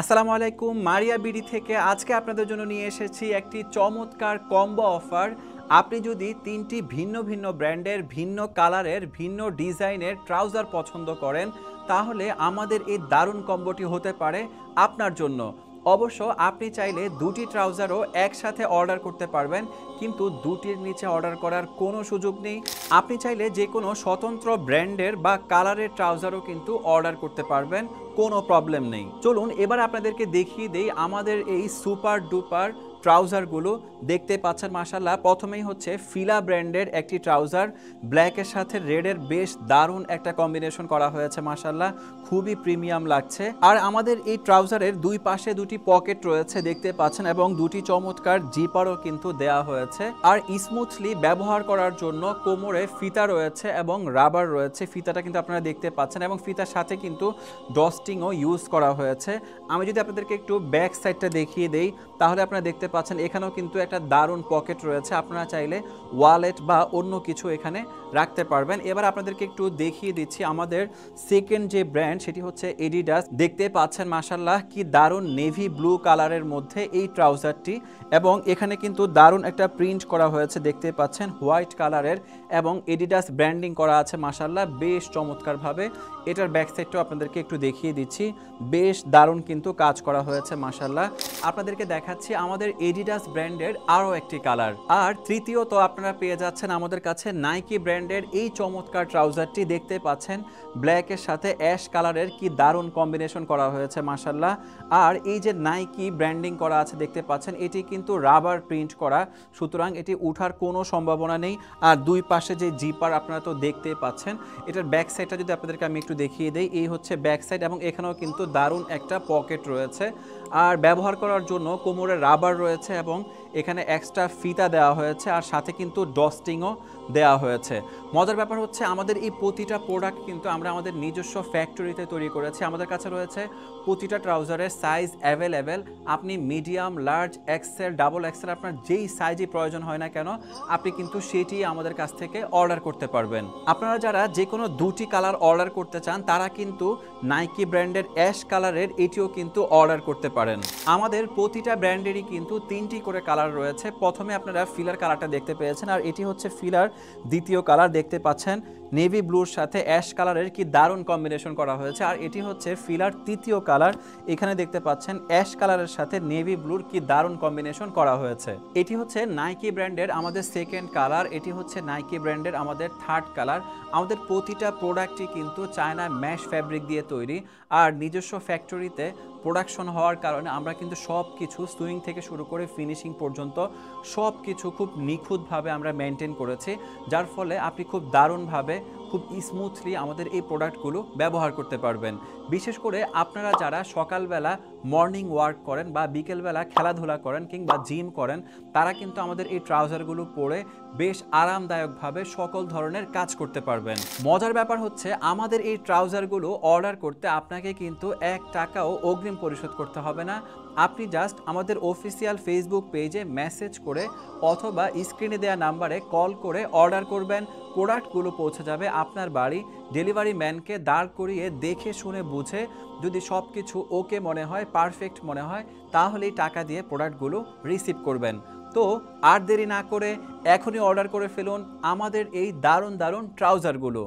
আসসালামু আলাইকুম, মারিয়া বিডি থেকে আজকে আপনাদের জন্য নিয়ে এসেছি একটি চমৎকার কম্বো অফার। আপনি যদি তিনটি ভিন্ন ভিন্ন ব্র্যান্ডের, ভিন্ন কালারের, ভিন্ন ডিজাইনের ট্রাউজার পছন্দ করেন, তাহলে আমাদের এই দারুণ কম্বোটি হতে পারে আপনার জন্য। অবশ্য আপনি চাইলে দুটি ট্রাউজারও একসাথে অর্ডার করতে পারবেন, কিন্তু দুটির নিচে অর্ডার করার কোনো সুযোগ নেই। আপনি চাইলে যে কোনো স্বতন্ত্র ব্র্যান্ডের বা কালারের ট্রাউজারও কিন্তু অর্ডার করতে পারবেন, কোনো প্রবলেম নেই। চলুন এবার আপনাদেরকে দেখিয়ে দেই আমাদের এই সুপার ডুপার ট্রাউজারগুলো। দেখতে পাচ্ছেন মাশাআল্লাহ, প্রথমেই হচ্ছে ফিলা ব্র্যান্ডের একটি ট্রাউজার, ব্ল্যাকের সাথে রেডের বেশ দারুণ একটা কম্বিনেশন করা হয়েছে মাশাআল্লাহ, খুবই প্রিমিয়াম লাগছে। আর আমাদের এই ট্রাউজারের দুই পাশে দুটি পকেট রয়েছে দেখতে পাচ্ছেন, এবং দুটি চমৎকার জিপারও কিন্তু দেয়া হয়েছে। আর স্মুথলি ব্যবহার করার জন্য কোমরে ফিতা রয়েছে এবং রাবার রয়েছে, ফিতাটা কিন্তু আপনারা দেখতে পাচ্ছেন, এবং ফিতার সাথে কিন্তু ডস্টিংও ইউজ করা হয়েছে। আমি যদি আপনাদেরকে একটু ব্যাক সাইডটা দেখিয়ে দেই, তাহলে আপনারা দেখতে পাচ্ছেন এখানেও কিন্তু একটা দারুণ পকেট রয়েছে, আপনারা চাইলে ওয়ালেট বা অন্য কিছু এখানে রাখতে পারবেন। এবার আপনাদেরকে একটু দেখিয়ে দিচ্ছি আমাদের সেকেন্ড যে ব্র্যান্ড, সেটি হচ্ছে এডিডাস। দেখতে পাচ্ছেন মাশাআল্লাহ কি দারুণ নেভি ব্লু কালারের মধ্যে এই ট্রাউজারটি, এবং এখানে কিন্তু দারুণ একটা প্রিন্ট করা হয়েছে দেখতে পাচ্ছেন হোয়াইট কালারের, এবং এডিডাস ব্র্যান্ডিং করা আছে মাশাআল্লাহ বেশ চমৎকারভাবে। এটার ব্যাক সাইডটাও আপনাদেরকে একটু দেখিয়ে দিচ্ছি, বেশ দারুণ কিন্তু কাজ করা হয়েছে মাশাআল্লাহ। আপনাদেরকে দেখাচ্ছি আমাদের এডিডাস ব্র্যান্ডের আরও একটি কালার। আর তৃতীয়ত আপনারা পেয়ে যাচ্ছেন আমাদের কাছে নাইকি ব্র্যান্ডের এই চমৎকার ট্রাউজারটি। দেখতে পাচ্ছেন ব্ল্যাকের সাথে অ্যাশ কালারের কি দারুণ কম্বিনেশন করা হয়েছে মাশাআল্লাহ। আর এই যে নাইকি ব্র্যান্ডিং করা আছে দেখতে পাচ্ছেন, এটি কিন্তু রাবার প্রিন্ট করা, সুতরাং এটি উঠার কোনো সম্ভাবনা নেই। আর দুই পাশে যে জিপার আপনারা তো দেখতেই পাচ্ছেন। এটার ব্যাক সাইডটা যদি আপনাদেরকে আমি একটু দেখিয়ে দেই, এই হচ্ছে ব্যাক সাইড, এবং এখানেও কিন্তু দারুণ একটা পকেট রয়েছে। আর ব্যবহার করার জন্য কোমরে রাবার রয়েছে, এবং এখানে এক্সট্রা ফিতা দেওয়া হয়েছে, আর সাথে কিন্তু ডস্টিংও দেওয়া হয়েছে। মজার ব্যাপার হচ্ছে আমাদের এই প্রতিটা প্রোডাক্ট কিন্তু আমরা আমাদের নিজস্ব ফ্যাক্টরিতে তৈরি করেছি। আমাদের কাছে রয়েছে প্রতিটা ট্রাউজারের সাইজ অ্যাভেলেবেল। আপনি medium, large, XL, double XL, আপনার যেই সাইজই প্রয়োজন হয় না কেন, আপনি কিন্তু সেটি আমাদের কাছ থেকে অর্ডার করতে পারবেন। আপনারা যারা যে কোনো দুটি কালার অর্ডার করতে চান, তারা কিন্তু নাইকি ব্র্যান্ডের অ্যাশ কালারের এটিও কিন্তু অর্ডার করতে পারেন। আমাদের প্রতিটা ব্র্যান্ডেরই কিন্তু তিনটি করে কালার রয়েছে। প্রথমে আপনারা ফিলার কালারটা দেখতে পেয়েছেন, আর এটি হচ্ছে ফিলার দ্বিতীয় কালার। দেখতে পাচ্ছেন নেভি ব্লুর সাথে অ্যাশ কালারের কি দারুণ কম্বিনেশন করা হয়েছে। আর এটি হচ্ছে ফিলার তৃতীয় কালার, এখানে দেখতে পাচ্ছেন অ্যাশ কালারের সাথে নেভি ব্লুর কি দারুণ কম্বিনেশন করা হয়েছে। এটি হচ্ছে নাইকি ব্র্যান্ডের আমাদের সেকেন্ড কালার, এটি হচ্ছে নাইকি ব্র্যান্ডের আমাদের থার্ড কালার। আমাদের প্রতিটা প্রোডাক্টই কিন্তু চায়না ম্যাশ ফ্যাব্রিক দিয়ে তৈরি, আর নিজস্ব ফ্যাক্টরিতে প্রোডাকশন হওয়ার কারণে আমরা কিন্তু সব কিছু সুইং থেকে শুরু করে ফিনিশিং পর্যন্ত সব কিছু খুব নিখুঁতভাবে আমরা মেনটেন করেছি, যার ফলে আপনি খুব দারুণভাবে, খুব স্মুথলি আমাদের এই প্রোডাক্টগুলো ব্যবহার করতে পারবেন। বিশেষ করে আপনারা যারা সকালবেলা মর্নিং ওয়ার্ক করেন বা বিকেলবেলা খেলাধুলা করেন কিংবা জিম করেন, তারা কিন্তু আমাদের এই ট্রাউজারগুলো পরে বেশ আরামদায়কভাবে সকল ধরনের কাজ করতে পারবেন। মজার ব্যাপার হচ্ছে আমাদের এই ট্রাউজারগুলো অর্ডার করতে আপনাকে কিন্তু 1 টাকাও অগ্রিম পরিশোধ করতে হবে না। আপনি জাস্ট আমাদের অফিসিয়াল ফেসবুক পেজে মেসেজ করে অথবা স্ক্রিনে দেওয়া নাম্বারে কল করে অর্ডার করবেন। প্রোডাক্টগুলো পৌঁছে যাবে আপনার বাড়ি। ডেলিভারি ম্যানকে দাঁড় করিয়ে দেখে শুনে বুঝে যদি সব কিছু ওকে মনে হয়, পারফেক্ট মনে হয়, তাহলেই টাকা দিয়ে প্রোডাক্টগুলো রিসিভ করবেন। তো আর দেরি না করে এখনই অর্ডার করে ফেলুন আমাদের এই দারুণ দারুণ ট্রাউজারগুলো।